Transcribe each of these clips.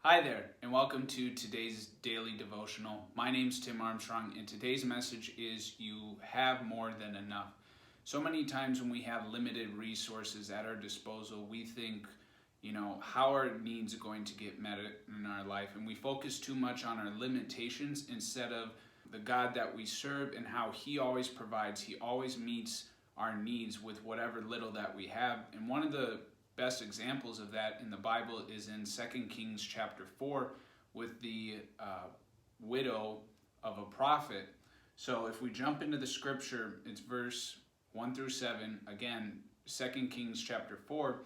Hi there, and welcome to today's daily devotional. My name's Tim Armstrong, and today's message is you have more than enough. So many times when we have limited resources at our disposal, we think, how are needs going to get met in our life? And we focus too much on our limitations instead of the God that we serve and how He always provides. He always meets our needs with whatever little that we have. And one of the best examples of that in the Bible is in 2 Kings chapter 4 with the widow of a prophet. So if we jump into the scripture, it's verse 1 through 7. Again, 2 Kings chapter 4.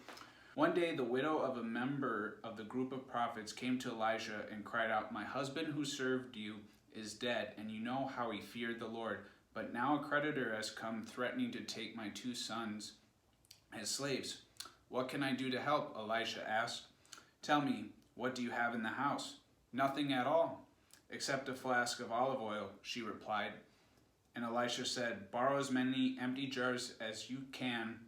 One day the widow of a member of the group of prophets came to Elisha and cried out, "My husband who served you is dead, and you know how he feared the Lord. But now a creditor has come threatening to take my 2 sons as slaves. What can I do to help?" Elisha asked. "Tell me, what do you have in the house?" "Nothing at all, except a flask of olive oil," she replied. And Elisha said, "Borrow as many empty jars as you can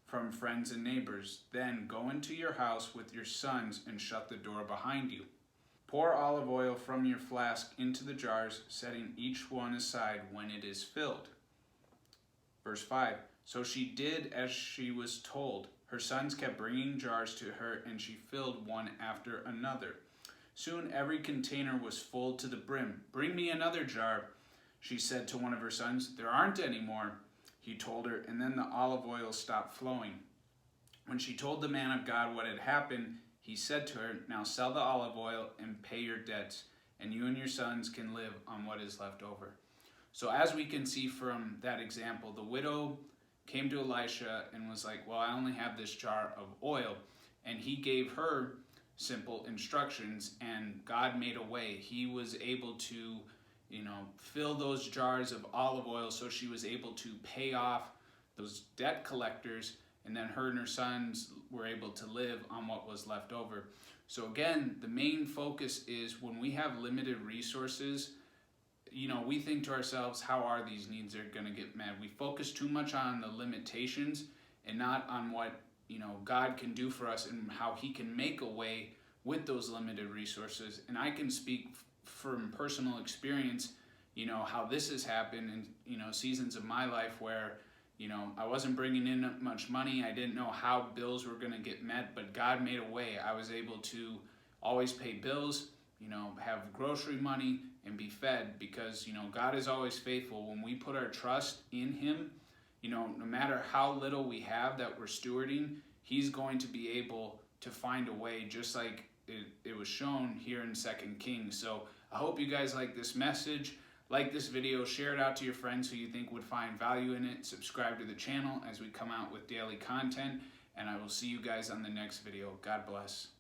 from friends and neighbors. Then go into your house with your sons and shut the door behind you. Pour olive oil from your flask into the jars, setting each one aside when it is filled." Verse 5. So she did as she was told. Her sons kept bringing jars to her, and she filled one after another. Soon every container was full to the brim. "Bring me another jar," she said to one of her sons. "There aren't any more," he told her, and then the olive oil stopped flowing. When she told the man of God what had happened, he said to her, "Now sell the olive oil and pay your debts, and you and your sons can live on what is left over." So as we can see from that example, the widow came to Elisha and was like, "Well, I only have this jar of oil." And he gave her simple instructions, and God made a way. He was able to, fill those jars of olive oil so she was able to pay off those debt collectors, and then her and her sons were able to live on what was left over. So again, the main focus is when we have limited resources, we think to ourselves, how are these needs are going to get met? We focus too much on the limitations and not on what, God can do for us and how He can make a way with those limited resources. And I can speak from personal experience, how this has happened in, seasons of my life where, I wasn't bringing in much money. I didn't know how bills were going to get met, but God made a way. I was able to always pay bills, have grocery money and be fed because, God is always faithful. When we put our trust in Him, no matter how little we have that we're stewarding, He's going to be able to find a way, just like it was shown here in 2 Kings. So I hope you guys like this message. Like this video, share it out to your friends who you think would find value in it. Subscribe to the channel as we come out with daily content, and I will see you guys on the next video. God bless.